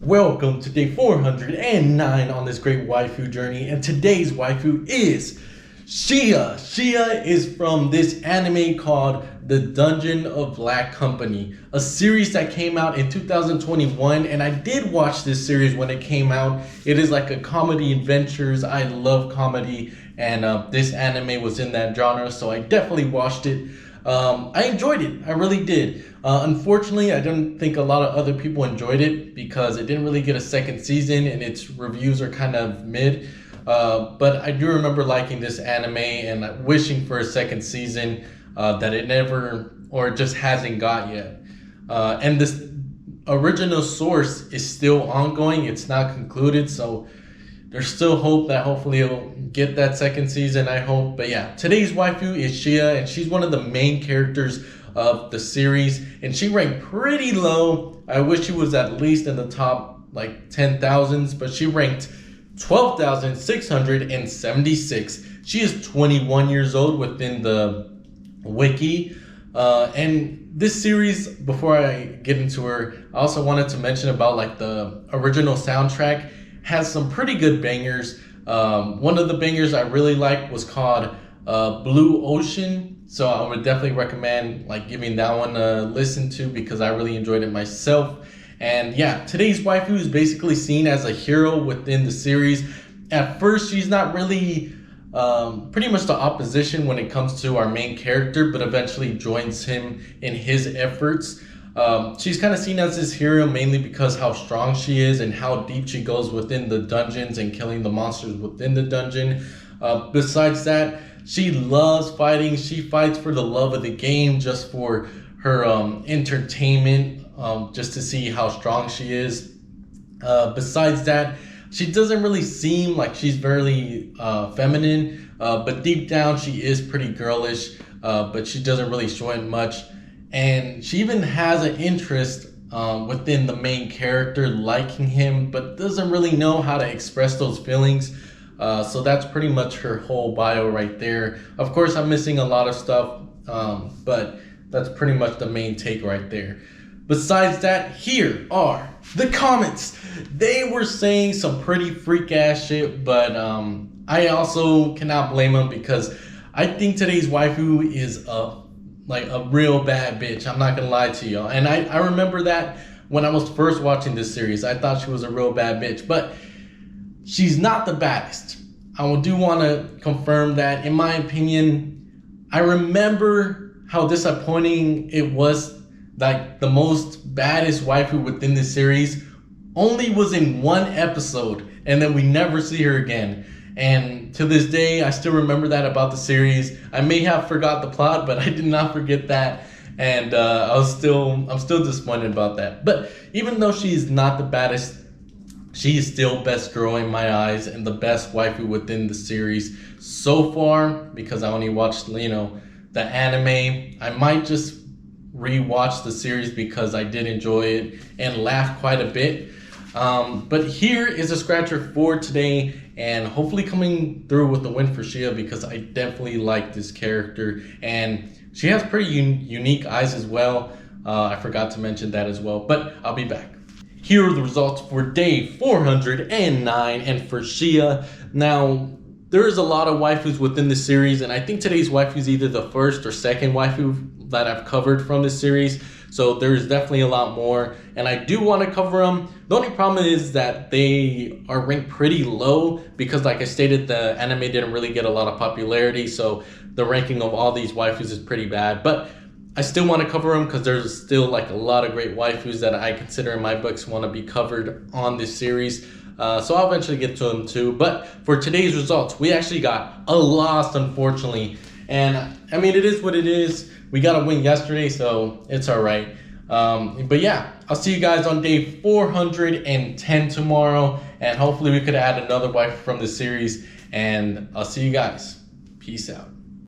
Welcome to day 409 on this great waifu journey, and today's waifu is Shia. Shia is from this anime called The Dungeon of Black Company, a series that came out in 2021, and I did watch this series when it came out. It is like a comedy adventures. I love comedy, and this anime was in that genre, so I definitely watched it. I enjoyed it. I really did. Unfortunately, I don't think a lot of other people enjoyed it because it didn't really get a second season and its reviews are kind of mid. But I do remember liking this anime and wishing for a second season that it never or just hasn't got yet. And this original source is still ongoing. It's not concluded, so there's still hope that hopefully it'll get that second season, I hope. But yeah, today's waifu is Shia, and she's one of the main characters of the series, and she ranked pretty low. I wish she was at least in the top like 10,000s, but she ranked 12,676. She is 21 years old within the wiki. And this series, before I get into her, I also wanted to mention about like the original soundtrack. Has some pretty good bangers. One of the bangers I really liked was called Blue Ocean. So I would definitely recommend like giving that one a listen to because I really enjoyed it myself. And yeah, today's waifu is basically seen as a hero within the series. At first, she's not really pretty much the opposition when it comes to our main character, but eventually joins him in his efforts. She's kind of seen as this hero mainly because how strong she is and how deep she goes within the dungeons and killing the monsters within the dungeon. Besides that, she loves fighting. She fights for the love of the game, just for her entertainment, just to see how strong she is. Besides that, she doesn't really seem like she's very feminine, but deep down she is pretty girlish, but she doesn't really show it much. And she even has an interest within the main character, liking him, but doesn't really know how to express those feelings. So that's pretty much her whole bio right there. Of course, I'm missing a lot of stuff, but that's pretty much the main take right there. Besides that, here are the comments. They were saying some pretty freak ass shit, but I also cannot blame them because I think today's waifu is like a real bad bitch. I'm not gonna lie to y'all. And I remember that when I was first watching this series, I thought she was a real bad bitch, but she's not the baddest. I do want to confirm that. In my opinion, I remember how disappointing it was. Like the most baddest waifu within this series only was in one episode, and then we never see her again. And to this day, I still remember that about the series. I may have forgot the plot, but I did not forget that. And I'm still disappointed about that. But even though she's not the baddest, she is still best girl in my eyes and the best waifu within the series so far, because I only watched, the anime. I might just rewatch the series because I did enjoy it and laugh quite a bit. But here is a scratcher for today, and hopefully coming through with the win for Shia because I definitely like this character, and she has pretty unique eyes as well. I forgot to mention that as well, but I'll be back. Here are the results for day 409 and for Shia. Now, there is a lot of waifus within the series, and I think today's waifu is either the first or second waifu that I've covered from this series. So there's definitely a lot more, and I do want to cover them. The only problem is that they are ranked pretty low because, like I stated, the anime didn't really get a lot of popularity, so the ranking of all these waifus is pretty bad. But I still want to cover them because there's still like a lot of great waifus that I consider in my books want to be covered on this series. So I'll eventually get to them too. But for today's results, we actually got a loss, unfortunately. And I mean, it is what it is. We got a win yesterday, so it's all right. But yeah, I'll see you guys on day 410 tomorrow. And hopefully we could add another wife from the series. And I'll see you guys. Peace out.